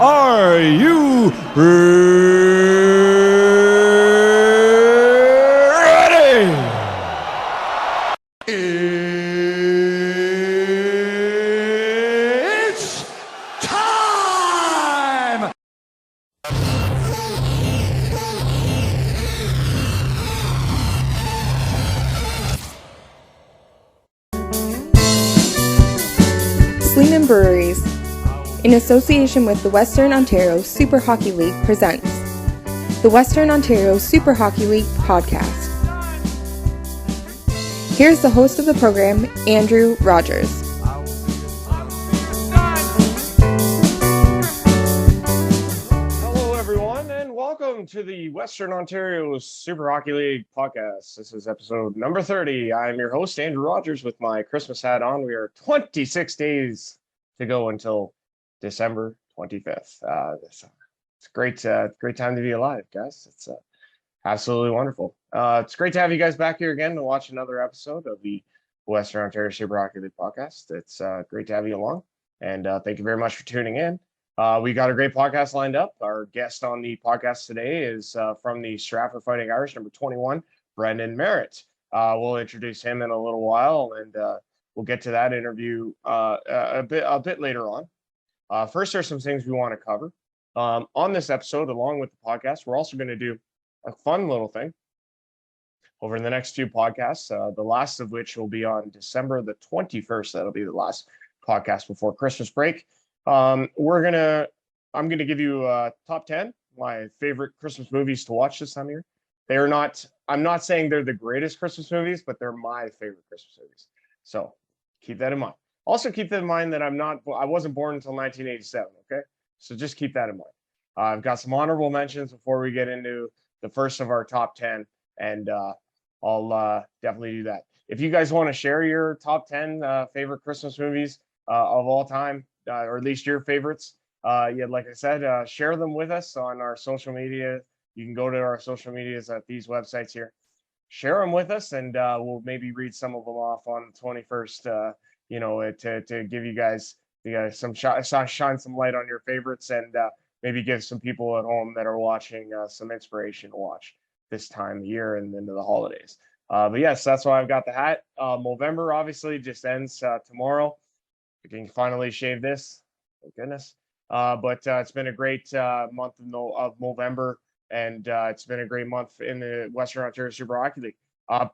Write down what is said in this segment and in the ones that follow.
Are you ready? It's time! Snowman Breweries, in association with the Western Ontario Super Hockey League, presents the Western Ontario Super Hockey League podcast. Here's the host of the program, Andrew Rogers. Hello, everyone, and welcome to the Western Ontario Super Hockey League podcast. This is episode number 30. I'm your host, Andrew Rogers, with my Christmas hat on. We are 26 days to go until December 25th. It's a great time to be alive, guys. It's absolutely wonderful. It's great to have you guys back here again to watch another episode of the Western Ontario Super Hockey League podcast. It's great to have you along, and thank you very much for tuning in. We got a great podcast lined up. Our guest on the podcast today is from the Stratford Fighting Irish, number 21, Brendon Merritt. We'll introduce him in a little while, and we'll get to that interview a bit later on. First, there's some things we want to cover. On this episode, along with the podcast, we're also going to do a fun little thing over the next few podcasts, the last of which will be on December the 21st. That'll be the last podcast before Christmas break. I'm going to give you top 10, my favorite Christmas movies to watch this time of year. I'm not saying they're the greatest Christmas movies, but they're my favorite Christmas movies. So keep that in mind. Also keep that in mind that I wasn't born until 1987. Okay. So just keep that in mind. I've got some honorable mentions before we get into the first of our top 10, and I'll definitely do that. If you guys want to share your top 10 favorite Christmas movies of all time, or at least your favorites, like I said, share them with us on our social media. You can go to our social medias at these websites here. Share them with us, and we'll maybe read some of them off on the 21st, to give you guys some shine some light on your favorites, and maybe give some people at home that are watching some inspiration to watch this time of year and into the holidays. But yes, that's why I've got the hat. November obviously just ends tomorrow. We can finally shave this. Thank goodness. But it's been a great month of November, and it's been a great month in the Western Ontario Super Hockey League.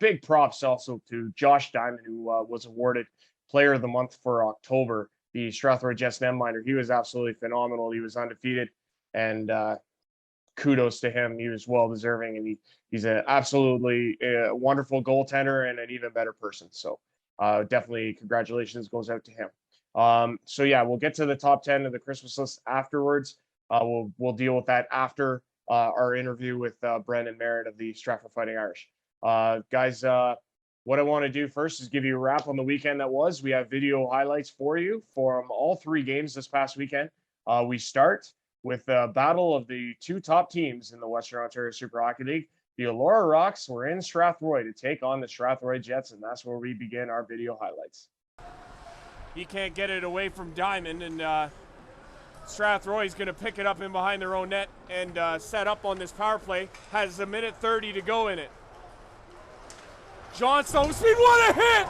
Big props also to Josh Diamond, who was awarded Player of the Month for October, the Stratford Jets netminder. He was absolutely phenomenal. He was undefeated, and kudos to him. He was well-deserving, and he's an absolutely wonderful goaltender and an even better person. So definitely congratulations goes out to him. So yeah, we'll get to the top 10 of the Christmas list afterwards. We'll deal with that after our interview with Brendon Merritt of the Stratford Fighting Irish. Guys, what I want to do first is give you a wrap on the weekend that was. We have video highlights for you from all three games this past weekend. We start with the battle of the two top teams in the Western Ontario Super Hockey League. The Elora Rocks were in Strathroy to take on the Strathroy Jets, and that's where we begin our video highlights. He can't get it away from Diamond, and Strathroy's going to pick it up in behind their own net and set up on this power play. Has a minute 30 to go in it. Johnstone speed, what a hit!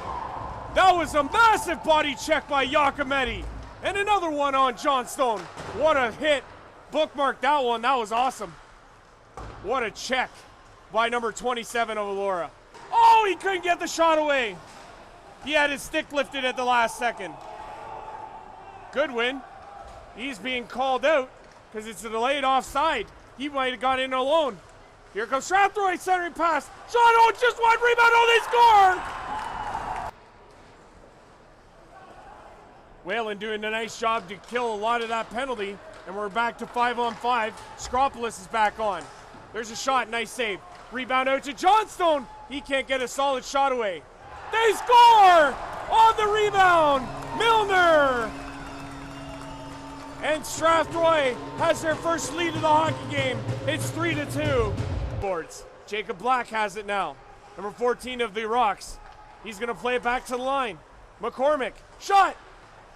That was a massive body check by Giacometti. And another one on Johnstone. What a hit. Bookmark that one, that was awesome. What a check by number 27 of Elora. Oh, he couldn't get the shot away. He had his stick lifted at the last second. Good win. He's being called out because it's a delayed offside. He might have got in alone. Here comes Strathroy, centering pass. John Owen, just one rebound. Oh, they score! Whalen doing a nice job to kill a lot of that penalty, and we're back to 5-on-5. Skropolis is back on. There's a shot, nice save. Rebound out to Johnstone. He can't get a solid shot away. They score! On the rebound, Milner! And Strathroy has their first lead of the hockey game. It's 3-2. Boards. Jacob Black has it now. Number 14 of the Rocks. He's going to play it back to the line. McCormick, shot!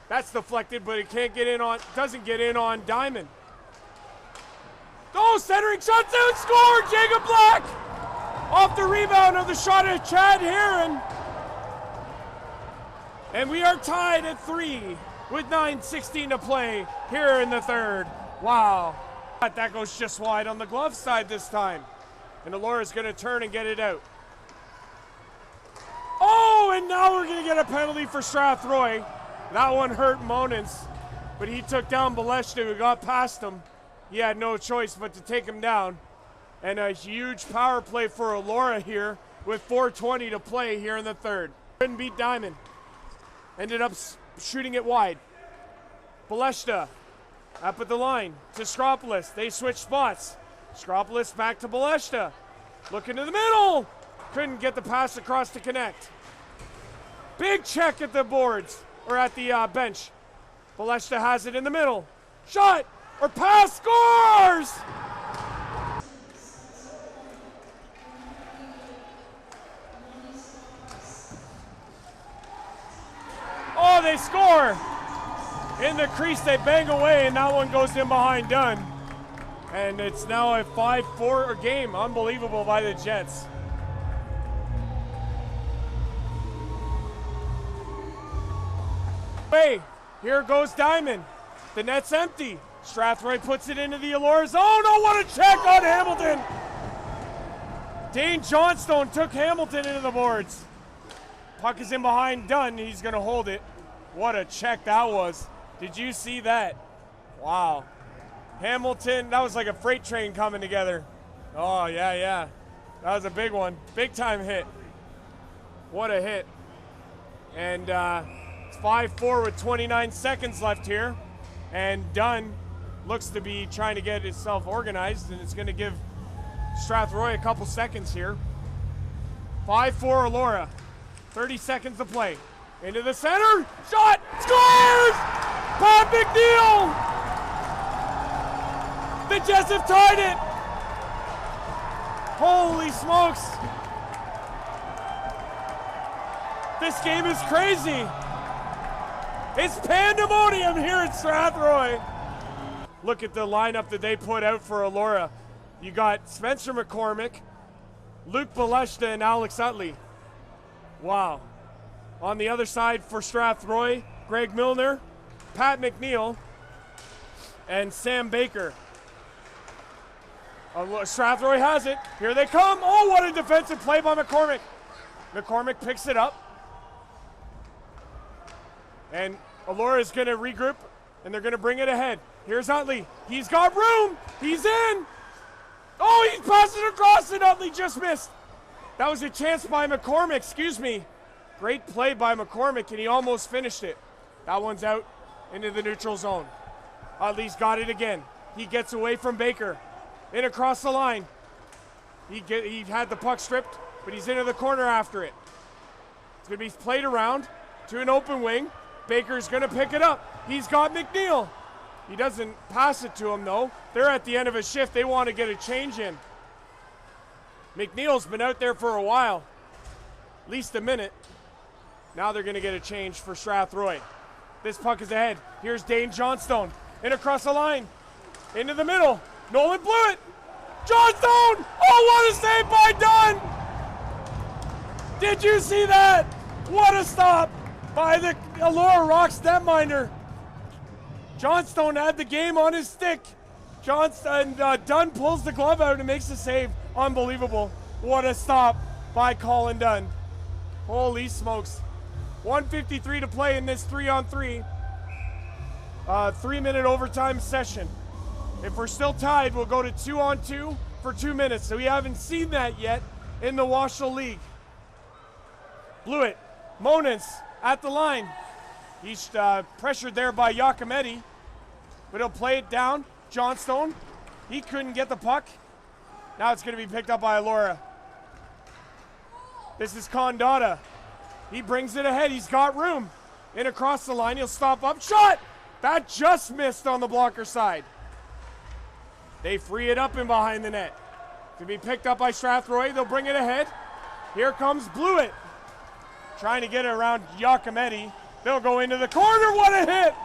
That's deflected, but it can't get in on, doesn't get in on Diamond. go, centering, shot down, score! Jacob Black! Off the rebound of the shot of Chad Heron. And we are tied at 3 with 9:16 to play here in the third. Wow. That goes just wide on the glove side this time. And Alora's going to turn and get it out. Oh, and now we're going to get a penalty for Strathroy. That one hurt Monens, but he took down Baleshta, who got past him. He had no choice but to take him down. And a huge power play for Alora here with 4:20 to play here in the third. Couldn't beat Diamond. Ended up shooting it wide. Baleshta up at the line to Skropolis. They switch spots. Skropolis back to Baleshta. Looking to the middle. Couldn't get the pass across to connect. Big check at the boards, or at the bench. Baleshta has it in the middle. Shot or pass, scores! Oh, they score! In the crease, they bang away, and that one goes in behind Dunn. And it's now a 5-4 game. Unbelievable by the Jets. Hey, here goes Diamond. The net's empty. Strathroy puts it into the Allure zone. Oh, what a check on Hamilton! Dane Johnstone took Hamilton into the boards. Puck is in behind Dunn. He's going to hold it. What a check that was. Did you see that? Wow. Hamilton, that was like a freight train coming together. Oh, yeah. That was a big one. Big time hit. What a hit. And it's 5-4 with 29 seconds left here. And Dunn looks to be trying to get himself organized, and it's going to give Strathroy a couple seconds here. 5-4 Alora. 30 seconds to play. Into the center. Shot. Scores! Pat Mcneill! The Jets have tied it! Holy smokes! This game is crazy! It's pandemonium here at Strathroy! Look at the lineup that they put out for Alora. You got Spencer McCormick, Luke Baleshta, and Alex Utley. Wow. On the other side for Strathroy, Greg Milner, Pat Mcneill, and Sam Baker. Strathroy has it. Here they come. Oh, what a defensive play by McCormick. McCormick picks it up. And Alora is going to regroup, and they're going to bring it ahead. Here's Utley. He's got room. He's in. Oh, he's passing across, and Utley just missed. That was a chance by McCormick. Excuse me. Great play by McCormick, and he almost finished it. That one's out into the neutral zone. Utley's got it again. He gets away from Baker. In across the line. He had the puck stripped, but he's into the corner after it. It's going to be played around to an open wing. Baker's going to pick it up. He's got Mcneill. He doesn't pass it to him, though. They're at the end of a shift. They want to get a change in. McNeill's been out there for a while. At least a minute. Now they're going to get a change for Strathroy. This puck is ahead. Here's Dane Johnstone. In across the line. Into the middle. Nolan blew it. Johnstone! Oh, what a save by Dunn! Did you see that? What a stop by the Alora Rock Stepminder. Johnstone had the game on his stick. Dunn pulls the glove out and makes the save. Unbelievable. What a stop by Colin Dunn. Holy smokes. 1:53 to play in this 3-on-3. 3-minute overtime session. If we're still tied, we'll go to 2-on-2 for 2 minutes. So we haven't seen that yet in the WOSHL League. Blew it. Monens at the line. He's pressured there by Giacometti, but he'll play it down. Johnstone, he couldn't get the puck. Now it's going to be picked up by Alora. This is Condotta. He brings it ahead. He's got room. In across the line. He'll stop up. Shot! That just missed on the blocker side. They free it up in behind the net. To be picked up by Strathroy. They'll bring it ahead. Here comes Blewett. Trying to get it around Giacometti. They'll go into the corner. What a hit!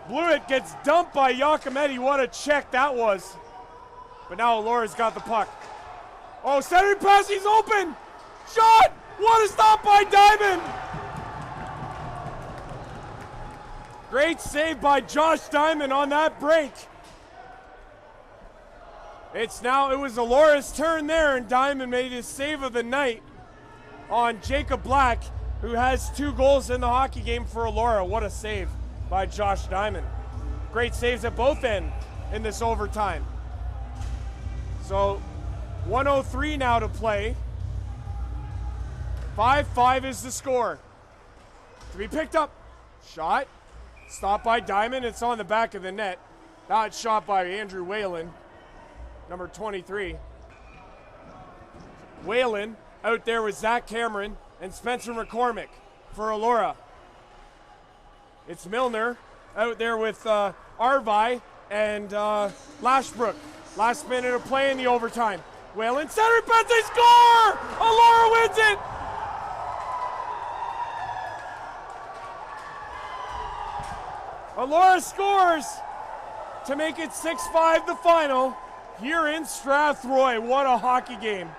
Blewett gets dumped by Giacometti. What a check that was. But now Laura's got the puck. Oh, centering pass, he's open. Shot! What a stop by Diamond. Great save by Josh Diamond on that break. It was Alora's turn there, and Diamond made his save of the night on Jacob Black, who has 2 goals in the hockey game for Alora. What a save by Josh Diamond. Great saves at both ends in this overtime. So 1:03 now to play. 5-5 is the score. To be picked up. Shot. Stopped by Diamond. It's on the back of the net. Now it's shot by Andrew Whalen, number 23. Whalen out there with Zach Cameron and Spencer McCormick for Alora. It's Milner out there with Arvi and Lashbrook. Last minute of play in the overtime. Whalen center pass, they score! Alora wins it! Alora scores to make it 6-5 the final here in Strathroy. What a hockey game.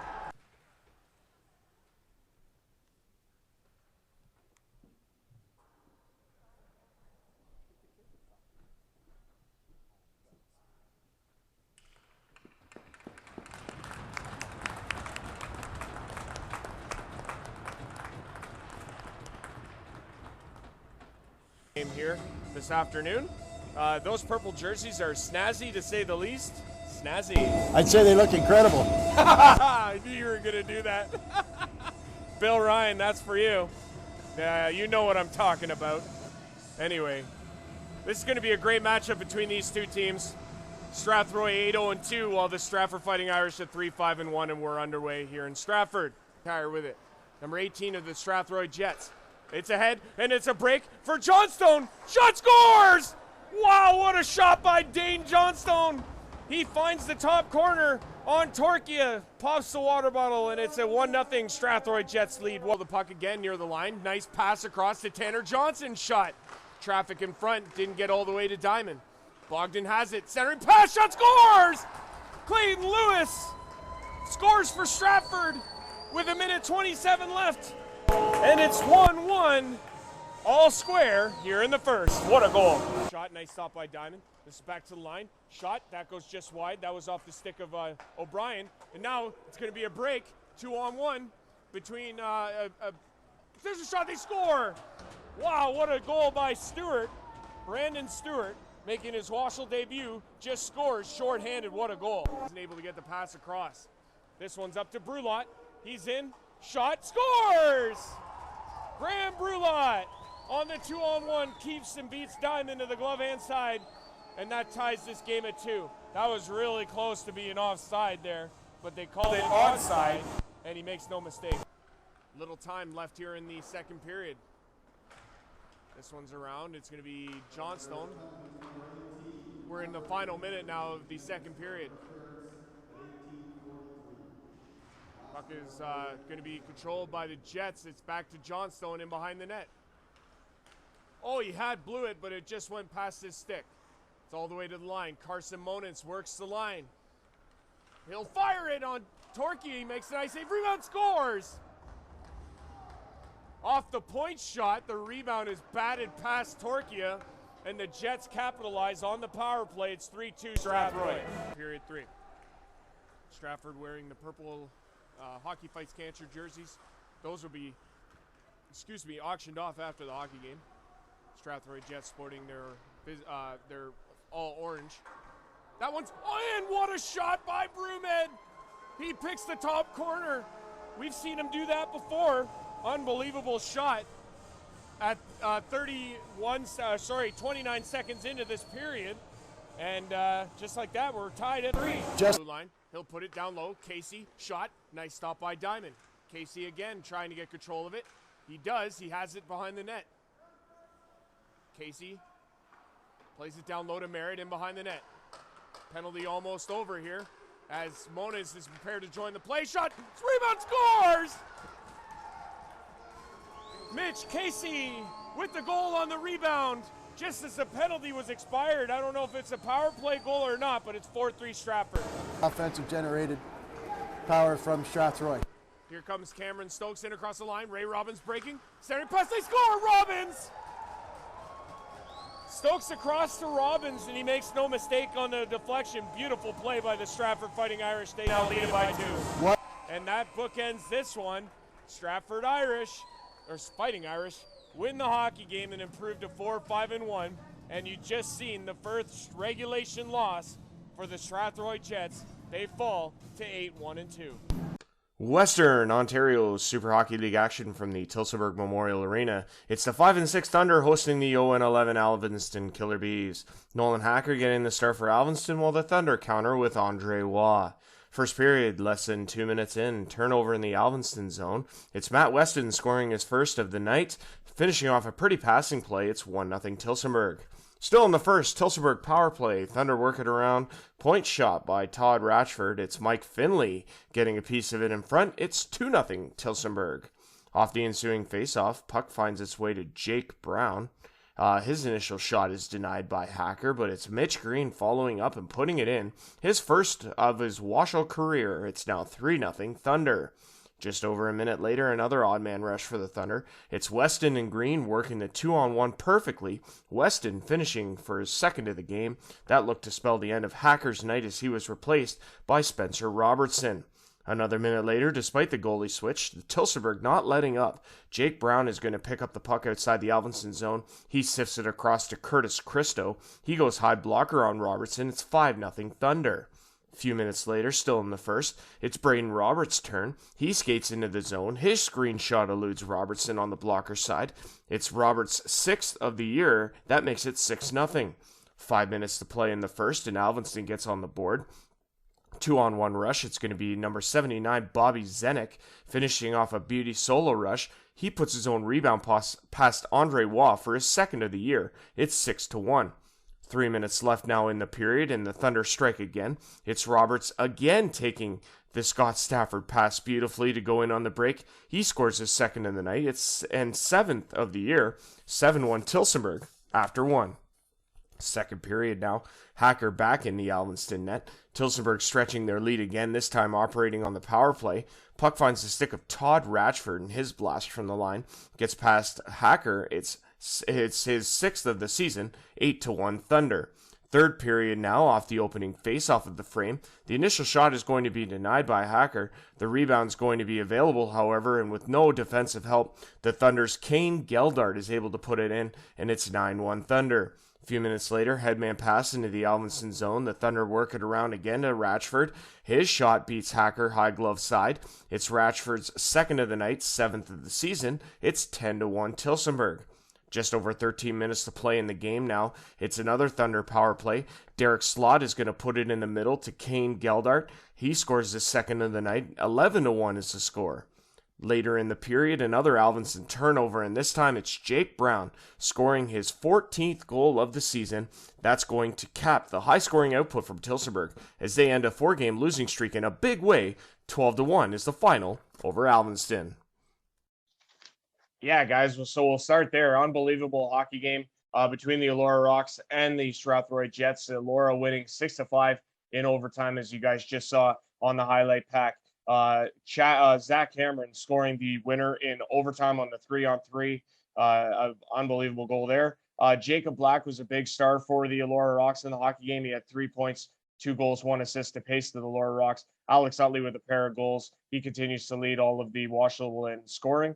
Game here this afternoon. Those purple jerseys are snazzy to say the least. Snazzy. I'd say they look incredible. I knew you were going to do that. Bill Ryan, that's for you. You know what I'm talking about. Anyway, this is going to be a great matchup between these two teams. Strathroy 8-0-2, while the Stratford Fighting Irish at 3-5-1, and we're underway here in Stratford. Tire with it. Number 18 of the Strathroy Jets. It's ahead, and it's a break for Johnstone. Shot scores! Wow, what a shot by Dane Johnstone. He finds the top corner on Torquia, pops the water bottle, and it's a 1-0 Strathroy Jets lead. Well, the puck again near the line. Nice pass across to Tanner Johnson. Shot. Traffic in front, didn't get all the way to Diamond. Bogdan has it. Centering pass, shot scores! Clayton Lewis scores for Stratford with 1:27 left. And it's 1-1, all square here in the first. What a goal. Shot, nice stop by Diamond. This is back to the line. Shot, that goes just wide. That was off the stick of O'Brien. And now it's going to be a break, 2-on-1 between, there's a shot, they score. Wow, what a goal by Stewart. Brandon Stewart, making his WOSHL debut, just scores shorthanded. What a goal. Isn't able to get the pass across. This one's up to Brulot. He's in. Shot, scores! Graham Brulot on the 2-on-1 keeps and beats Diamond to the glove hand side, and that ties this game at 2. That was really close to being offside there, but they called it onside, and he makes no mistake. Little time left here in the second period. This one's around. It's going to be Johnstone. We're in the final minute now of the second period. Puck is going to be controlled by the Jets. It's back to Johnstone in behind the net. Oh, he had Blewett, but it just went past his stick. It's all the way to the line. Carson Monens works the line. He'll fire it on Torquia. He makes a nice save. Rebound, scores! Off the point shot, the rebound is batted past Torquia, and the Jets capitalize on the power play. It's 3-2 Strathroy. Period 3. Stratford wearing the purple Hockey Fights Cancer jerseys. Those will be, auctioned off after the hockey game. Strathroy Jets sporting their all orange. That one's in. What a shot by Broomhead. He picks the top corner. We've seen him do that before. Unbelievable shot at 29 seconds into this period. And just like that, we're tied at 3. Blue line. He'll put it down low. Casey, shot. Nice stop by Diamond. Casey again trying to get control of it. He does. He has it behind the net. Casey plays it down low to Merritt in behind the net. Penalty almost over here as Moniz is prepared to join the play. Shot. Rebound, scores! Mitch Casey with the goal on the rebound. just as the penalty was expired. I don't know if it's a power play goal or not, but it's 4-3 Stratford. Offensive generated power from Strathroy. Here comes Cameron Stokes in across the line. Ray Robbins breaking. Centering pass, they score! Robbins! Stokes across to Robbins, and he makes no mistake on the deflection. Beautiful play by the Stratford Fighting Irish. They now lead it by 2. What? And that bookends this one. Stratford Irish, or Fighting Irish, win the hockey game and improve to 4-5-1. And you just seen the first regulation loss for the Strathroy Jets. They fall to 8-1-2. Western Ontario Super Hockey League action from the Tillsonburg Memorial Arena. It's the 5-6 Thunder hosting the 0-11 Alvinston Killer Bees. Nolan Hacker getting the start for Alvinston while the Thunder counter with Andre Waugh. First period, less than 2 minutes in, turnover in the Alvinston zone. It's Matt Weston scoring his first of the night, finishing off a pretty passing play. It's 1-0 Tillsonburg. Still in the first, Tillsonburg power play. Thunder work it around. Point shot by Todd Ratchford. It's Mike Finley getting a piece of it in front. It's 2-0 Tillsonburg. Off the ensuing faceoff, puck finds its way to Jake Brown. His initial shot is denied by Hacker, but it's Mitch Green following up and putting it in. His first of his WOSHL career. It's now 3-0 Thunder. Just over a minute later, another odd man rush for the Thunder. It's Weston and Green working the 2-on-1 perfectly. Weston finishing for his second of the game. That looked to spell the end of Hacker's night as he was replaced by Spencer Robertson. Another minute later, despite the goalie switch, the Tillsonburg not letting up. Jake Brown is going to pick up the puck outside the Alvinston zone. He sifts it across to Curtis Christo. He goes high blocker on Robertson. It's 5-0 Thunder. A few minutes later, still in the first, it's Braden Roberts' turn. He skates into the zone. His screen shot eludes Robertson on the blocker side. It's Roberts' 6th of the year. That makes it 6-0. 5 minutes to play in the first, and Alvinston gets on the board. 2-on-1 rush. It's going to be number 79, Bobby Zenek, finishing off a beauty solo rush. He puts his own rebound past Andre Waugh for his second of the year. It's 6-1. 3 minutes left now in the period, and the Thunder strike again. It's Roberts again taking the Scott Stafford pass beautifully to go in on the break. He scores his second of the night. It's and 7th of the year. 7-1 Tillsonburg after 1. Second period now. Hacker back in the Alvinston net. Tillsonburg stretching their lead again, this time operating on the power play. Puck finds the stick of Todd Ratchford, and his blast from the line gets past Hacker. It's his 6th of the season, 8-1 Thunder. Third period now, off the opening face-off of the frame. The initial shot is going to be denied by Hacker. The rebound's going to be available, however, and with no defensive help, the Thunder's Kane Geldart is able to put it in, and it's 9-1 Thunder. A few minutes later, headman pass into the Alvinston zone. The Thunder work it around again to Ratchford. His shot beats Hacker high glove side. It's Ratchford's second of the night, 7th of the season. It's 10-1 Tillsonburg. Just over 13 minutes to play in the game now. It's another Thunder power play. Derek Slott is going to put it in the middle to Kane Geldart. He scores his second of the night. 11-1 is the score. Later in the period, another Alvinston turnover, and this time it's Jake Brown scoring his 14th goal of the season. That's going to cap the high-scoring output from Tillsonburg as they end a 4-game losing streak in a big way. 12-1 is the final over Alvinston. Yeah, guys, so we'll start there. Unbelievable hockey game between the Elora Rocks and the Strathroy Jets. Elora winning 6-5 in overtime, as you guys just saw on the highlight pack. Zach Cameron scoring the winner in overtime on the 3-on-3. Unbelievable goal there. Jacob Black was a big star for the Elora Rocks in the hockey game. He had 3 points, 2 goals, 1 assist to pace to the Elora Rocks. Alex Utley with a pair of goals. He continues to lead all of the WOSHL in scoring.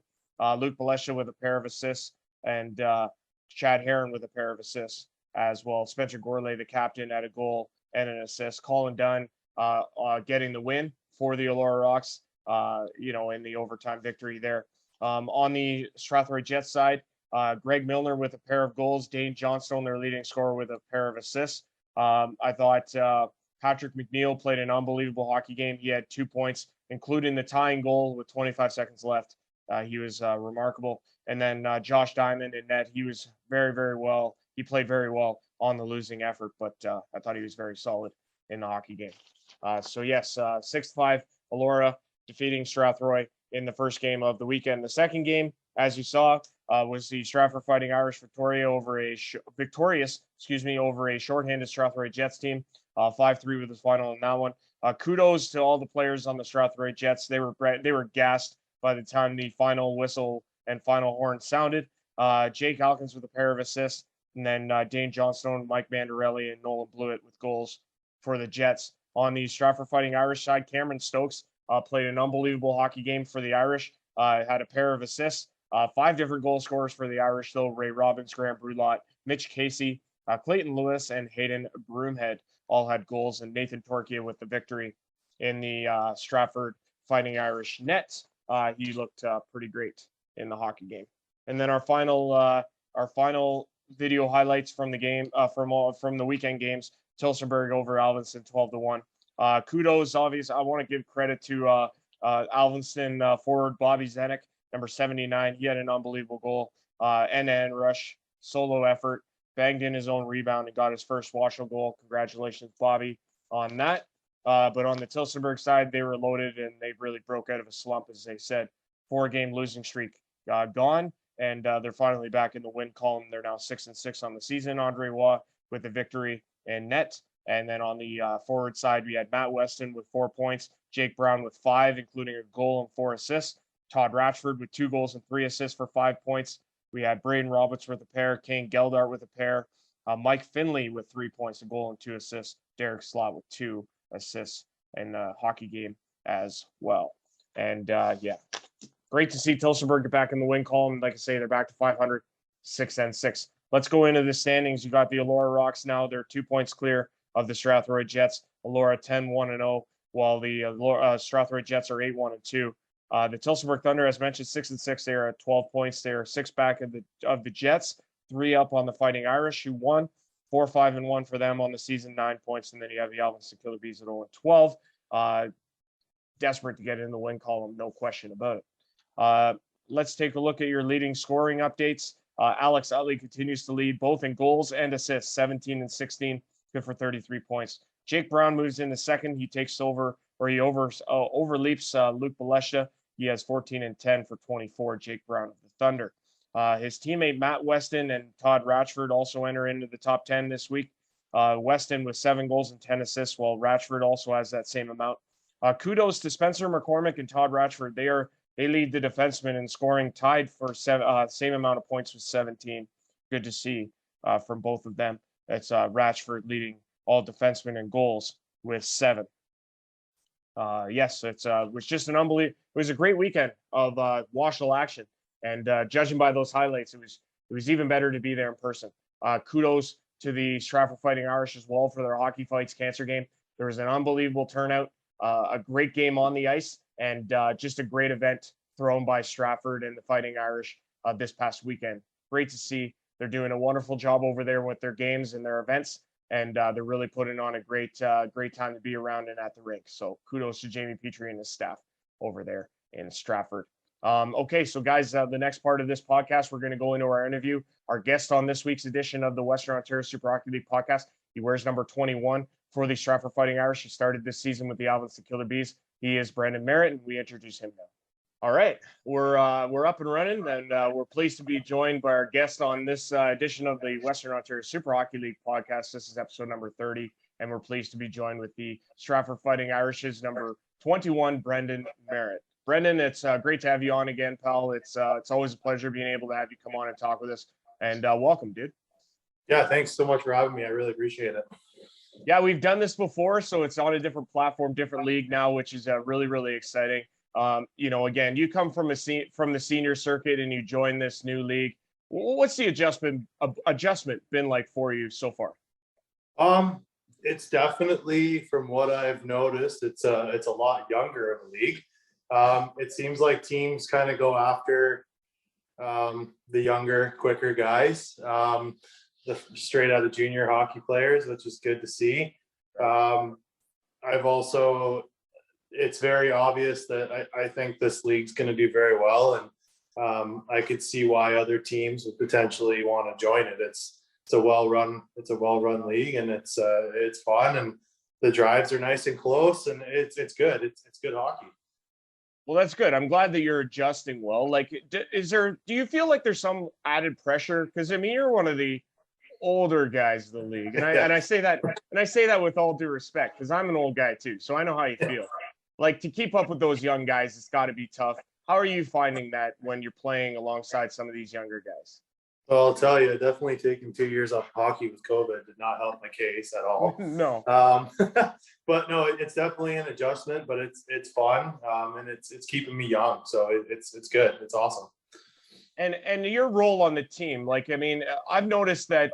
Luke Balesha with a pair of assists, and Chad Heron with a pair of assists as well. Spencer Gourlay, the captain, had a goal and an assist. Colin Dunn getting the win for the Elora Rocks, in the overtime victory there. On the Strathroy Jets side, Greg Milner with a pair of goals. Dane Johnstone, their leading scorer, with a pair of assists. I thought Patrick Mcneill played an unbelievable hockey game. He had 2 points, including the tying goal with 25 seconds left. He was remarkable. And then Josh Diamond in net, he was very, very well. He played very well on the losing effort, but I thought he was very solid in the hockey game. 6-5, Elora defeating Strathroy in the first game of the weekend. The second game, as you saw, was the Stratford Fighting Irish victorious, over a shorthanded Strathroy Jets team. 5-3 with the final in that one. Kudos to all the players on the Strathroy Jets. They were gassed by the time the final whistle and final horn sounded. Jake Alkins with a pair of assists, and then Dane Johnstone, Mike Mandarelli, and Nolan Blewett with goals for the Jets. On the Stratford Fighting Irish side, Cameron Stokes played an unbelievable hockey game for the Irish. Had a pair of assists. 5 different goal scorers for the Irish, though: Ray Robbins, Grant Brulot, Mitch Casey, Clayton Lewis, and Hayden Broomhead all had goals, and Nathan Torkia with the victory in the Stratford Fighting Irish net. He looked pretty great in the hockey game. And then our final video highlights from the game, from the weekend games: Tillsonburg over Alvinston 12-1. Kudos, obviously, I want to give credit to Alvinston forward Bobby Zenek, number 79. He had an unbelievable goal, end-to-end rush, solo effort, banged in his own rebound, and got his first WOSHL goal. Congratulations, Bobby, on that. But on the Tillsonburg side, they were loaded, and they really broke out of a slump, as they said. 4-game losing streak gone, and they're finally back in the win column. They're now 6-6 on the season. Andre Waugh with the victory in net. And then on the forward side, we had Matt Weston with 4 points, Jake Brown with 5, including a goal and 4 assists, Todd Ratchford with 2 goals and 3 assists for 5 points. We had Braden Roberts with a pair, Kane Geldart with a pair, Mike Finley with 3 points, a goal and 2 assists, Derek Slott with 2 assists in the hockey game as well. And great to see Tillsonburg get back in the win column. Like I say, they're back to 500, 6-6. Let's go into the standings. You got the Elora Rocks now. They're 2 points clear of the Strathroy Jets. Elora 10-1-0, while the Strathroy Jets are 8-1-2. The Tillsonburg Thunder, as mentioned, 6-6. They are at 12 points. They are 6 back of the Jets, 3 up on the Fighting Irish, who won. 4-5-1 for them on the season, 9 points. And then you have the Alvin Killer Bees at 0-12. Desperate to get in the win column, no question about it. Let's take a look at your leading scoring updates. Alex Utley continues to lead both in goals and assists, 17 and 16, good for 33 points. Jake Brown moves into second. He takes over, or he overleaps Luke Balesha. He has 14 and 10 for 24, Jake Brown of the Thunder. His teammate Matt Weston and Todd Ratchford also enter into the top 10 this week. Weston with 7 goals and 10 assists, while Ratchford also has that same amount. Kudos to Spencer McCormick and Todd Ratchford. They lead the defensemen in scoring, tied for same amount of points with 17. Good to see from both of them. It's Ratchford leading all defensemen in goals with 7. Yes, it was just an unbelievable. It was a great weekend of WOSHL action, and judging by those highlights, it was even better to be there in person. Kudos to the Stratford Fighting Irish as well for their Hockey Fights Cancer game. There was an unbelievable turnout, a great game on the ice, and just a great event thrown by Stratford and the Fighting Irish this past weekend. Great to see. They're doing a wonderful job over there with their games and their events, and they're really putting on a great time to be around and at the rink. So kudos to Jamie Petrie and his staff over there in Stratford. Okay, so guys, the next part of this podcast, we're going to go into our interview. Our guest on this week's edition of the Western Ontario Super Hockey League podcast, he wears number 21 for the Stratford Fighting Irish. He started this season with the Alvin Killer Bees. He is Brendon Merritt, and we introduce him now. All right, we're up and running, and we're pleased to be joined by our guest on this edition of the Western Ontario Super Hockey League podcast. This is episode number 30, and we're pleased to be joined with the Stratford Fighting Irish's number 21, Brendon Merritt. Brendon, it's great to have you on again, pal. It's always a pleasure being able to have you come on and talk with us. And welcome, dude. Yeah, thanks so much for having me. I really appreciate it. Yeah, we've done this before, so it's on a different platform, different league now, which is really, really exciting. Again, you come from the senior circuit and you join this new league. What's the adjustment been like for you so far? It's definitely, from what I've noticed, it's a lot younger of a league. It seems like teams kind of go after the younger, quicker guys, the straight out of junior hockey players, which is good to see. It's very obvious that I think this league's going to do very well, and I could see why other teams would potentially want to join it. It's a well-run league, and it's fun, and the drives are nice and close, and it's good. It's good hockey. Well, that's good. I'm glad that you're adjusting well. Like, do you feel like there's some added pressure? Because I mean, you're one of the older guys in the league, and I say that with all due respect, because I'm an old guy too, so I know how you feel. Like, to keep up with those young guys, it's got to be tough. How are you finding that when you're playing alongside some of these younger guys? Well, I'll tell you, definitely taking 2 years off hockey with COVID did not help my case at all. No. But no, it's definitely an adjustment, but it's fun, and it's keeping me young, so it's good. It's awesome. And your role on the team, like, I mean, I've noticed that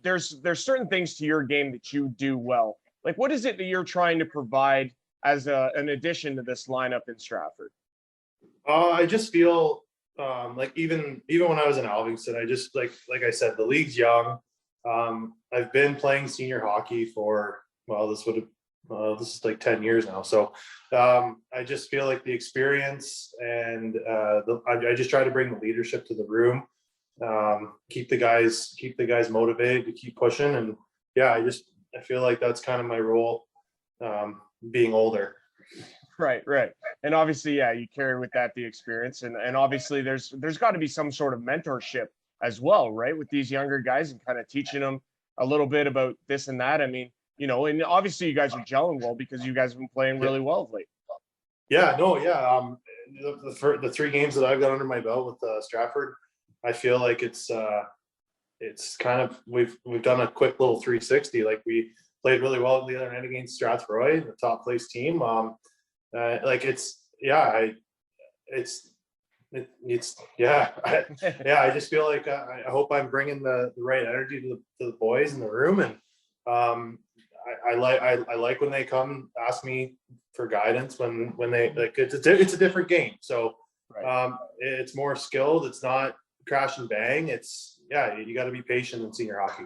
there's certain things to your game that you do well. Like, what is it that you're trying to provide as an addition to this lineup in Stratford? I just feel like even when I was in Alvin, I just like I said, the league's young. I've been playing senior hockey for, well, this is like 10 years now. So I just feel like the experience and I just try to bring the leadership to the room, keep the guys motivated to keep pushing. And yeah, I feel like that's kind of my role, being older. Right. And obviously, yeah, you carry with that the experience, and obviously there's got to be some sort of mentorship as well, right, with these younger guys, and kind of teaching them a little bit about this and that. I mean, and obviously you guys are gelling well because you guys have been playing really well of late. Yeah, no, yeah. The 3 games that I've got under my belt with Stratford, I feel like it's kind of we've done a quick little 360. Like, we played really well the other night against Stratford, the top place team. I just feel like I hope I'm bringing the right energy to the boys in the room, and I like when they come ask me for guidance when they like it's a different game. So it's more skilled. It's not crash and bang. You got to be patient in senior hockey.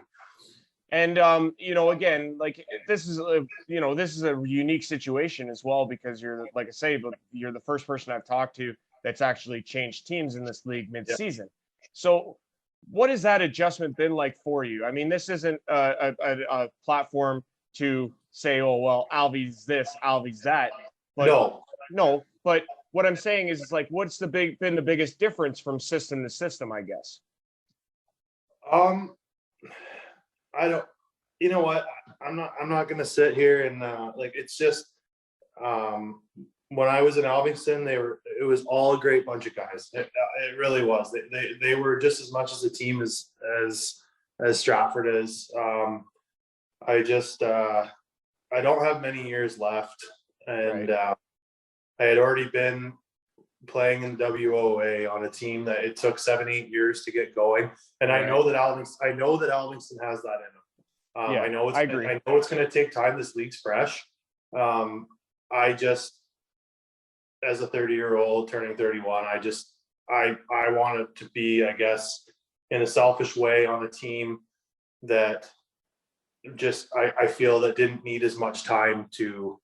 And again, like, this is a unique situation as well, because you're, like I say, but you're the first person I've talked to that's actually changed teams in this league mid-season. Yep. So what has that adjustment been like for you? I mean, this isn't a platform to say, oh, well, Alvy's this, Alvy's that. But no. But what I'm saying is, like, what's been the biggest difference from system to system, I guess? I don't, you know what? I'm not going to sit here and it's just, when I was in Alvin, it was all a great bunch of guys. It really was. They were just as much as a team as Stratford is. I don't have many years left, and I had already been playing in WOA on a team that it took 7-8 years to get going, and I know that Alvingston has that in them. I know it's going to take time. This league's fresh. I just, as a 30-year-old turning 31, I wanted to be, I guess, in a selfish way, on a team that just I feel that didn't need as much time to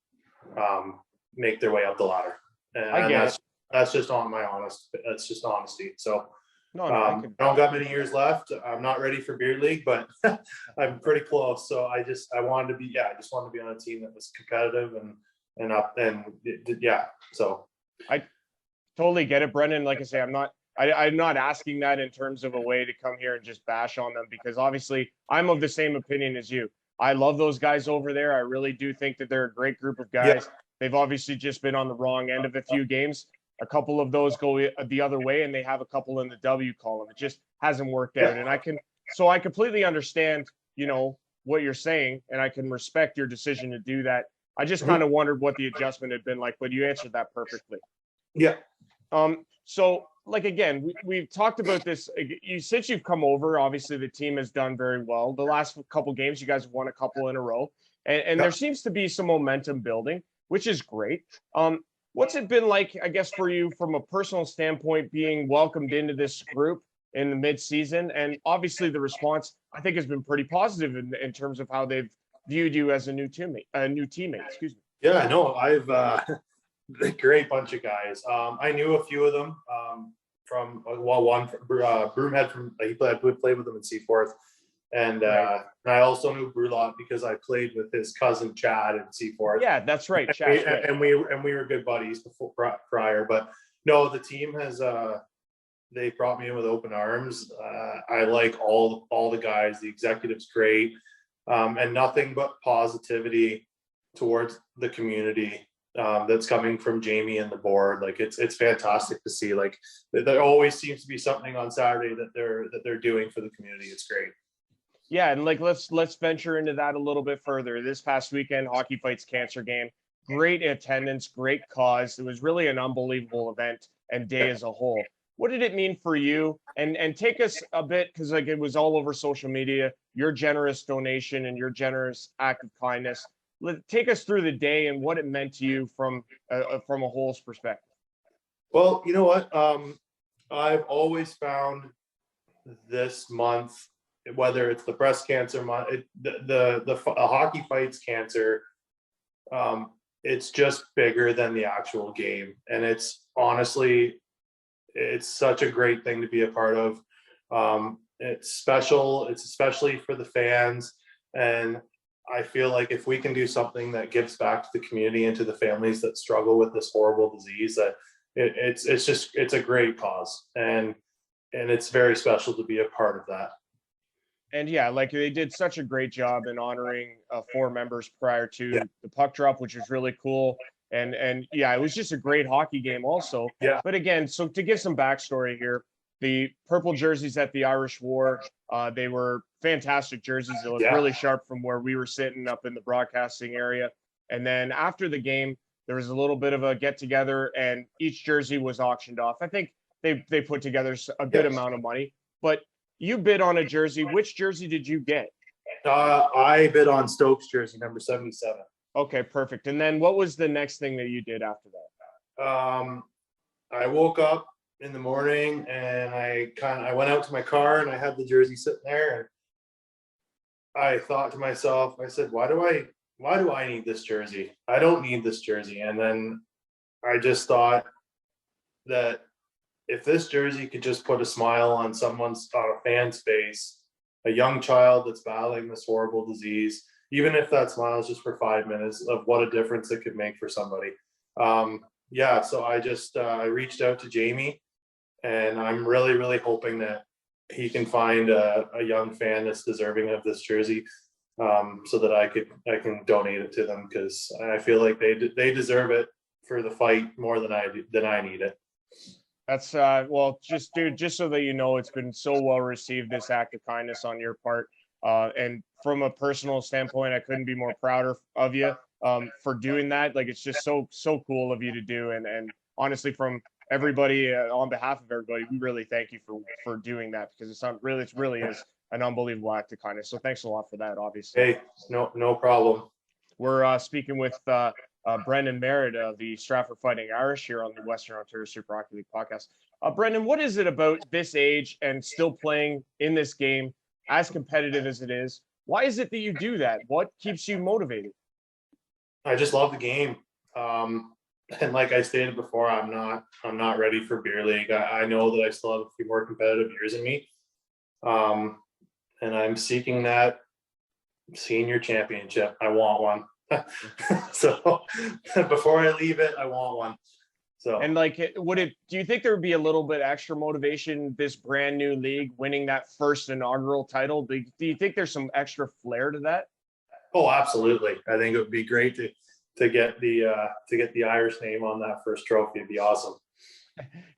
make their way up the ladder. And that's just honesty. So I don't got many years left. I'm not ready for beer league, but I'm pretty close. So I just wanted to be on a team that was competitive and up, and so I totally get it, Brendon. Like I say, I'm not asking that in terms of a way to come here and just bash on them, because obviously I'm of the same opinion as you. I love those guys over there. I really do think that they're a great group of guys. They've obviously just been on the wrong end of a few games. A couple of those go the other way, and they have a couple in the W column. It just hasn't worked out. And I completely understand, what you're saying, and I can respect your decision to do that. I just kind of wondered what the adjustment had been like, but you answered that perfectly. Yeah. So, like, again, we've talked about this. Since you've come over, obviously the team has done very well. The last couple games, you guys have won a couple in a row, and there seems to be some momentum building, which is great. What's it been like, I guess, for you from a personal standpoint, being welcomed into this group in the mid-season? And obviously the response, I think, has been pretty positive in terms of how they've viewed you as a new teammate, excuse me. Yeah, no, I've a great bunch of guys. I knew a few of them from one Broomhead, he played with them in Seaforth. And Right. I also knew Brulot because I played with his cousin Chad in Seaforth. Yeah, that's right. And Chad's right. we were good buddies before prior. But no, the team has they brought me in with open arms. I like all the guys. The executive's great, and nothing but positivity towards the community that's coming from Jamie and the board. Like it's fantastic to see. Like there always seems to be something on Saturday that they're doing for the community. It's great. Yeah, and like let's venture into that a little bit further. This past weekend, Hockey Fights Cancer game, great attendance, great cause. It was really an unbelievable event and day as a whole. What did it mean for you? And take us a bit, because like it was all over social media, your generous donation and your generous act of kindness. Take us through the day and what it meant to you from a whole's perspective. Well, you know what? I've always found this month, whether it's the breast cancer month, the Hockey Fights Cancer, it's just bigger than the actual game, and it's honestly, it's such a great thing to be a part of. It's special. It's especially for the fans, and I feel like if we can do something that gives back to the community and to the families that struggle with this horrible disease, that it's a great cause, and it's very special to be a part of that. And yeah, like they did such a great job in honoring 4 members prior to the puck drop, which was really cool. And yeah, it was just a great hockey game also. Yeah. But again, so to give some backstory here, the purple jerseys at the Irish War, they were fantastic jerseys. They looked really sharp from where we were sitting up in the broadcasting area. And then after the game, there was a little bit of a get together and each jersey was auctioned off. I think they put together a good amount of money, but you bid on a jersey. Which jersey did you get? I bid on Stokes jersey number 77. Okay, perfect. And then what was the next thing that you did after that? I woke up in the morning and I went out to my car and I had the jersey sitting there, and I thought to myself, I said, why do I need this jersey? I don't need this jersey. And then I just thought that if this jersey could just put a smile on a fan's face, a young child that's battling this horrible disease, even if that smile is just for 5 minutes, of what a difference it could make for somebody. So I reached out to Jamie, and I'm really, really hoping that he can find a young fan that's deserving of this jersey, so that I can donate it to them, because I feel like they deserve it for the fight more than I need it. That's well, just so that you know, it's been so well received, this act of kindness on your part. And from a personal standpoint, I couldn't be more prouder of you for doing that. Like, it's just so cool of you to do. And honestly, from everybody, on behalf of everybody, we really thank you for doing that, because it really is an unbelievable act of kindness. So thanks a lot for that, obviously. Hey, no problem. We're speaking with Brendon Merritt of the Stratford Fighting Irish here on the Western Ontario Super Hockey League podcast. Brendon, what is it about this age and still playing in this game, as competitive as it is? Why is it that you do that? What keeps you motivated? I just love the game. And like I stated before, I'm not ready for beer league. I know that I still have a few more competitive years in me. And I'm seeking that senior championship. I want one. So before I leave it, I want one. So, and like, do you think there would be a little bit extra motivation, this brand new league, winning that first inaugural title? Do you think there's some extra flair to that? Oh, absolutely. I think it would be great to get the Irish name on that first trophy. It'd be awesome.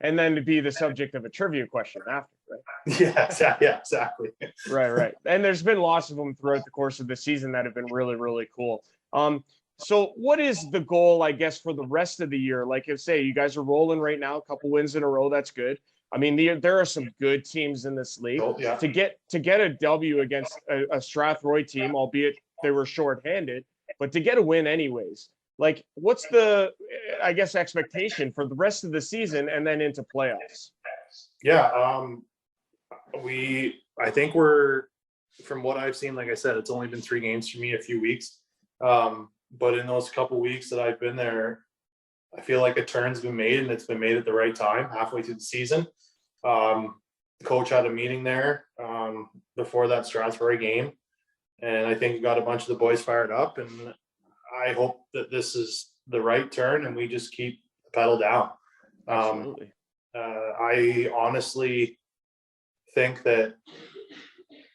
And then to be the subject of a trivia question after, right? Yeah, exactly. Right. And there's been lots of them throughout the course of the season that have been really, really cool. So what is the goal, I guess, for the rest of the year? Like I say, you guys are rolling right now, a couple wins in a row. That's good. I mean, there are some good teams in this league. Oh, yeah. To get a W against a Strathroy team, albeit they were shorthanded, but to get a win anyways. Like, what's the, I guess, expectation for the rest of the season and then into playoffs? Yeah, I think we're, from what I've seen, like I said, it's only been 3 games for me, a few weeks. But in those couple weeks that I've been there, I feel like a turn's been made, and it's been made at the right time, halfway through the season. the coach had a meeting there before that Stratford game, and I think got a bunch of the boys fired up. And I hope that this is the right turn, and we just keep the pedal down. Absolutely. I honestly think that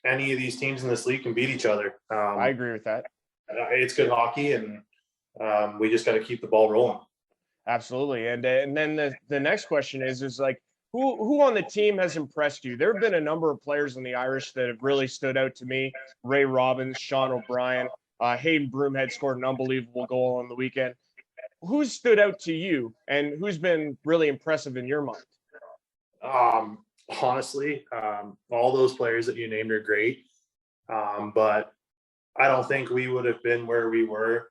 any of these teams in this league can beat each other. I agree with that. It's good hockey, and we just got to keep the ball rolling. Absolutely. And then the next question is like, who on the team has impressed you? There have been a number of players in the Irish that have really stood out to me. Ray Robbins, Sean O'Brien, Hayden Broomhead scored an unbelievable goal on the weekend. Who's stood out to you, and who's been really impressive in your mind? Honestly, all those players that you named are great, but I don't think we would have been where we were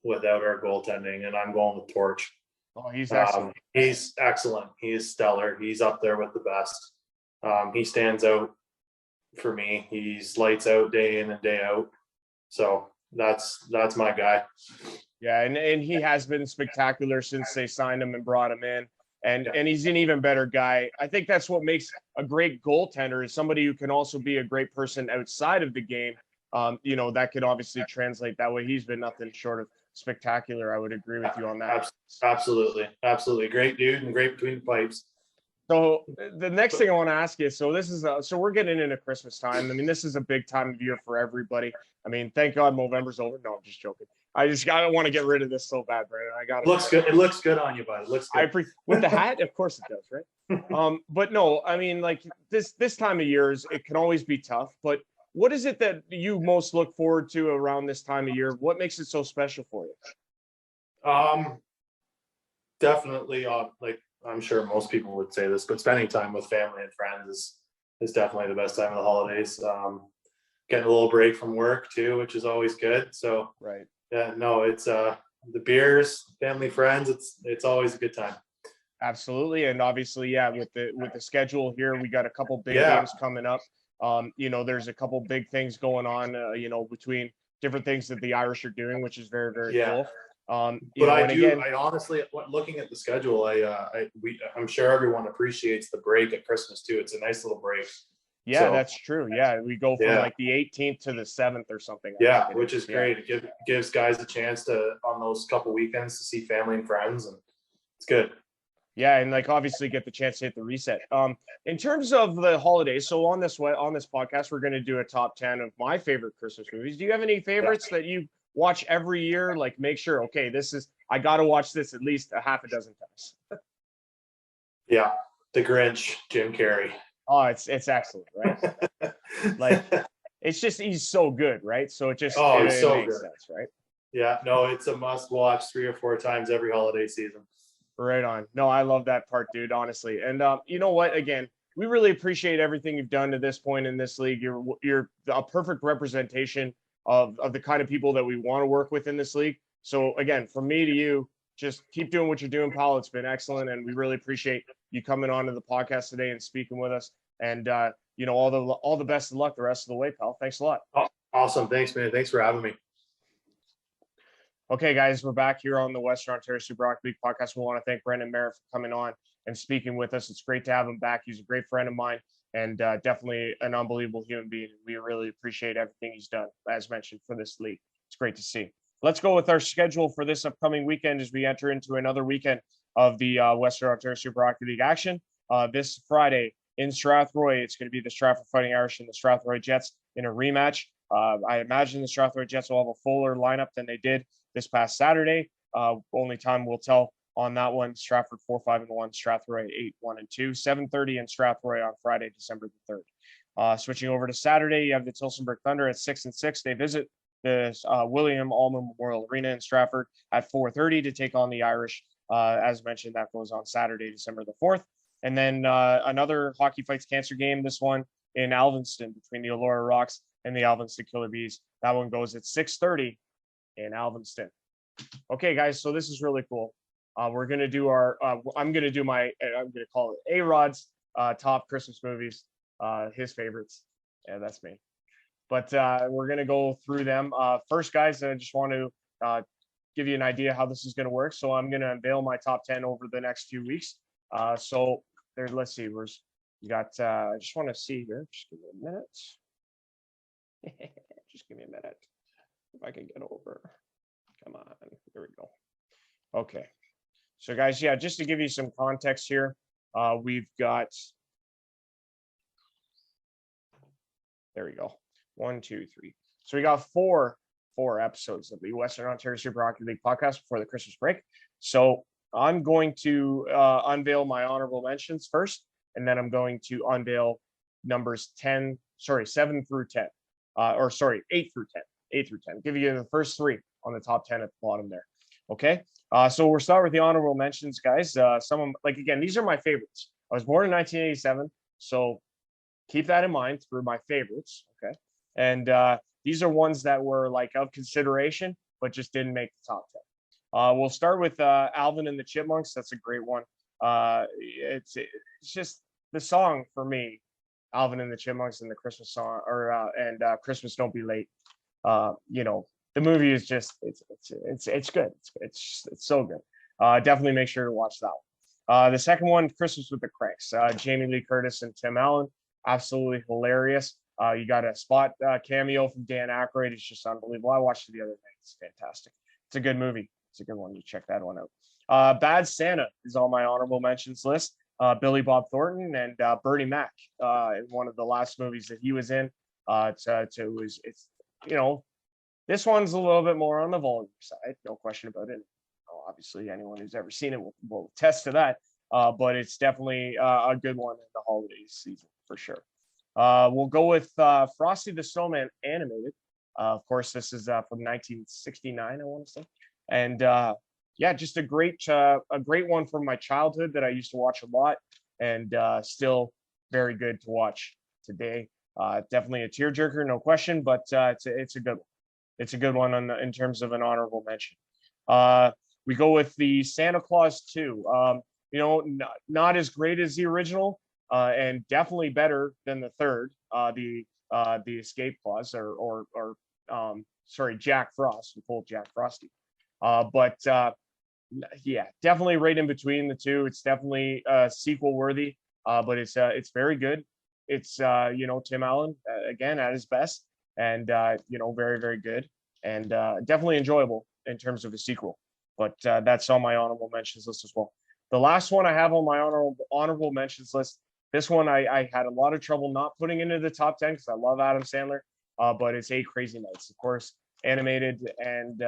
without our goaltending, and I'm going with Torch. Oh, he's excellent. He's excellent. He is stellar. He's up there with the best. He stands out for me. He's lights out day in and day out. So that's my guy. Yeah, and he has been spectacular since they signed him and brought him in. And he's an even better guy. I think that's what makes a great goaltender, is somebody who can also be a great person outside of the game. That could obviously translate that way. He's been nothing short of spectacular. I would agree with you on that. Absolutely. Great dude and great between the pipes. So the next thing I want to ask you, so this is so we're getting into Christmas time. I mean, this is a big time of year for everybody. I mean, thank God November's over. No, I'm just joking. I want to get rid of this so bad, Brandon. I got it. Looks good. It looks good on you, bud. It looks good. With the hat, of course it does, right? But no, I mean, like this time of year it can always be tough. But what is it that you most look forward to around this time of year? What makes it so special for you? Definitely, like I'm sure most people would say this, but spending time with family and friends is definitely the best time of the holidays. Getting a little break from work too, which is always good. So right. Yeah, no, it's the beers, family, friends. It's always a good time. Absolutely, and obviously, yeah, with the schedule here, we got a couple big games coming up. There's a couple big things going on. Between different things that the Irish are doing, which is very, very cool. I honestly, looking at the schedule, I'm sure everyone appreciates the break at Christmas too. It's a nice little break. Yeah, that's true. Yeah, we go from like the 18th to the 7th or something. Which is great. It gives guys a chance to, on those couple weekends, to see family and friends, and it's good. Yeah, and like obviously get the chance to hit the reset. In terms of the holidays, so on this podcast, we're going to do a top 10 of my favorite Christmas movies. Do you have any favorites that you watch every year? Like, make sure, okay, I got to watch this at least a half a dozen times. Yeah, The Grinch, Jim Carrey. Oh, it's excellent, right? Like, it's just, he's so good, right? So it just he's so makes good. sense, right? Yeah, no, it's a must watch 3 or 4 times every holiday season. Right on. No, I love that part, dude, honestly. And you know what? Again, we really appreciate everything you've done to this point in this league. You're a perfect representation of the kind of people that we want to work with in this league. So again, from me to you, just keep doing what you're doing, pal. It's been excellent, and we really appreciate you coming on to the podcast today and speaking with us. And all the best of luck the rest of the way, pal. Thanks a lot. Awesome. Thanks, man. Thanks for having me. Okay, guys, we're back here on the Western Ontario Super Hockey League podcast. We want to thank Brendon Merritt for coming on and speaking with us. It's great to have him back. He's a great friend of mine, and definitely an unbelievable human being. We really appreciate everything he's done, as mentioned, for this league. It's great to see. Let's go with our schedule for this upcoming weekend as we enter into another weekend of the Western Ontario Super Hockey League action. This Friday in Strathroy, it's going to be the Stratford Fighting Irish and the Strathroy Jets in a rematch. I imagine the Strathroy Jets will have a fuller lineup than they did this past Saturday. Only time will tell on that one. Stratford 4-5-1, Strathroy 8-1-2, 7:30 in Strathroy on Friday, December the 3rd. Switching over to Saturday, you have the Tillsonburg Thunder at 6-6. They visit the William Allman Memorial Arena in Stratford at 4:30 to take on the Irish. As mentioned, that goes on Saturday, December the 4th. And then another Hockey Fights Cancer game, this one in Alvinston between the Elora Rocks and the Alvinston Killer Bees. That one goes at 6:30 in Alvinston. Okay, guys, so this is really cool. We're going to do I'm going to call it A-Rod's top Christmas movies, his favorites. Yeah, that's me. But we're going to go through them. First, guys, I just want to give you an idea how this is going to work. So I'm going to unveil my top 10 over the next few weeks. So let's see, You got, I just want to see here. Just give me a minute. Just give me a minute. If I can get over. Come on. There we go. Okay. So guys, yeah, just to give you some context here, we've got, there we go. 1, 2, 3. So we got four episodes of the Western Ontario Super Hockey League podcast before the Christmas break. So I'm going to unveil my honorable mentions first, and then I'm going to unveil numbers 7 through 10, 8 through 10, 8 through 10. Give you the first 3 on the top 10 at the bottom there. Okay. So we'll start with the honorable mentions, guys. Some of them, like, again, these are my favorites. I was born in 1987, so keep that in mind for my favorites. Okay. And these are ones that were like of consideration, but just didn't make the top 10. We'll start with Alvin and the Chipmunks. That's a great one. It's just the song for me, Alvin and the Chipmunks, and the Christmas song, and Christmas Don't Be Late. You know, the movie is just it's good. It's so good. Definitely make sure to watch that one. The second one, Christmas with the Cranks. Jamie Lee Curtis and Tim Allen, absolutely hilarious. You got a spot cameo from Dan Aykroyd. It's just unbelievable. I watched it the other night. It's fantastic. It's a good movie. It's a good one. You check that one out. Bad Santa is on my honorable mentions list. Billy Bob Thornton and Bernie Mac in one of the last movies that he was in. It's you know, this one's a little bit more on the vulgar side, no question about it. Obviously, anyone who's ever seen it will attest to that. But it's definitely a good one in the holiday season for sure. We'll go with Frosty the Snowman animated. Of course, this is from 1969, I want to say. And yeah, just a great one from my childhood that I used to watch a lot, and still very good to watch today. Definitely a tearjerker, no question, but it's a good one. It's a good one in terms of an honorable mention. We go with the Santa Claus 2. You know, not as great as the original, and definitely better than the third, the Escape Claus, or Jack Frost. We call Jack Frosty. But yeah, definitely right in between the two. It's definitely sequel worthy, but it's very good. It's you know, Tim Allen again at his best, and you know, very, very good, and definitely enjoyable in terms of a sequel. But that's on my honorable mentions list as well. The last one I have on my honorable mentions list. This one I had a lot of trouble not putting into the top 10 because I love Adam Sandler, but it's 8 Crazy Nights, of course, animated, and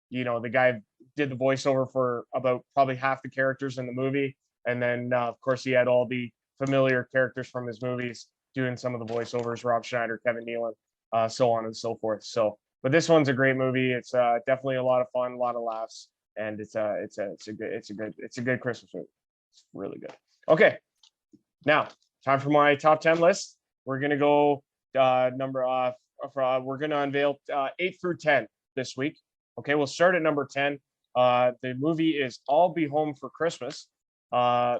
you know, the guy did the voiceover for about probably half the characters in the movie, and then of course he had all the familiar characters from his movies doing some of the voiceovers, Rob Schneider, Kevin Nealon, so on and so forth. So, but this one's a great movie. It's definitely a lot of fun, a lot of laughs, and it's a good Christmas movie. It's really good. Okay, now time for my top 10 list. We're gonna go we're gonna unveil 8 through 10 this week. Okay, we'll start at number 10. The movie is I'll Be Home for Christmas. I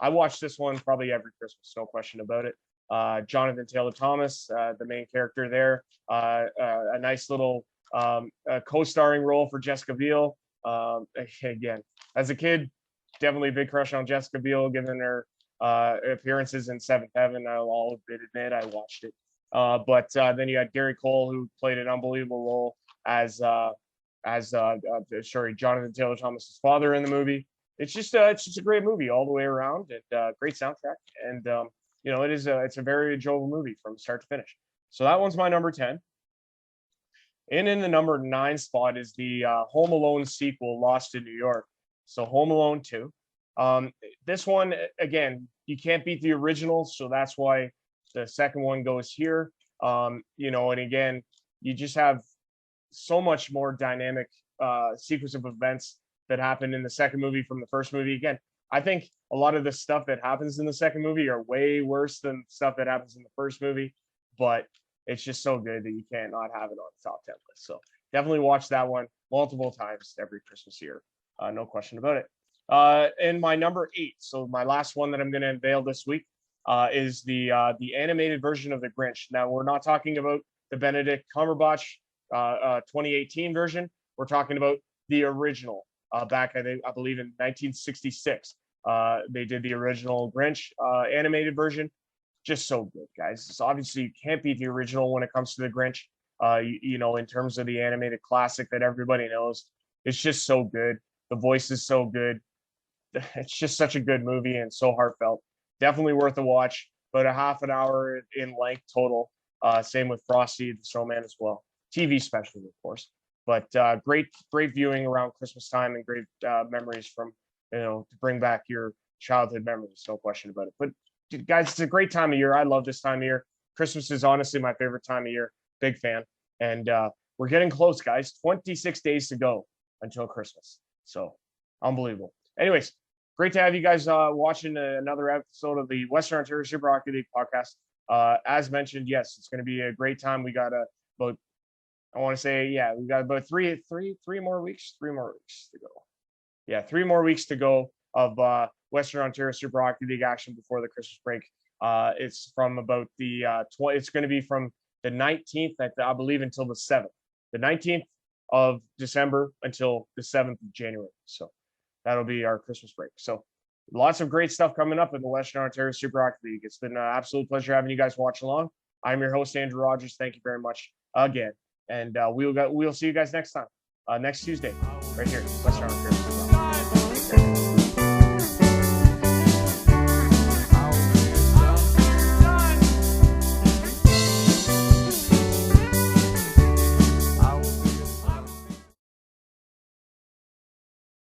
watch this one probably every Christmas, no question about it. Jonathan Taylor Thomas, the main character there, a nice little co-starring role for Jessica Biel. Again, as a kid, definitely a big crush on Jessica Biel, given her appearances in Seventh Heaven. I'll admit I watched it. But then you had Gary Cole, who played an unbelievable role as Jonathan Taylor Thomas's father in the movie. It's just a great movie all the way around, and great soundtrack, and you know, it's a very enjoyable movie from start to finish. So that one's my number 10. And in the number 9 spot is the Home Alone sequel, Lost in New York. So Home Alone 2. This one, again, you can't beat the original, so that's why the second one goes here. You know, and again, you just have so much more dynamic sequence of events that happened in the second movie from the first movie. Again, I think a lot of the stuff that happens in the second movie are way worse than stuff that happens in the first movie, but it's just so good that you can't not have it on the top 10 list. So definitely watch that one multiple times every Christmas year. No question about it. And my number 8, so my last one that I'm going to unveil this week, is the animated version of the Grinch. Now, we're not talking about the Benedict Cumberbatch 2018 version. We're talking about the original. Back, I believe, in 1966. They did the original Grinch animated version. just so good, guys. So obviously you can't beat the original when it comes to the Grinch. In terms of the animated classic that everybody knows, it's just so good. The voice is so good. It's just such a good movie and so heartfelt. Definitely worth a watch. About a half an hour in length total. Same with Frosty the Snowman as well. TV special, of course. But great viewing around Christmas time and great memories from, to bring back your childhood memories. No question about it. But guys, it's a great time of year. I love this time of year. Christmas is honestly my favorite time of year. Big fan. And we're getting close, guys. 26 days to go until Christmas. So unbelievable. Anyways, great to have you guys watching another episode of the Western Ontario Super Hockey League podcast. As mentioned, yes, it's going to be a great time. We got about, I want to say, we got about three more weeks to go. Yeah, 3 more weeks to go of Western Ontario Super Hockey League action before the Christmas break. It's from about the it's going to be from the 19th, I believe, until the 7th. The 19th of December until the 7th of January. So that'll be our Christmas break. So lots of great stuff coming up in the Western Ontario Super Hockey League. It's been an absolute pleasure having you guys watch along. I'm your host, Andrew Rogers. Thank you very much again. And we'll see you guys next time, next Tuesday, right here, Western Ontario Super Hockey League. Take care.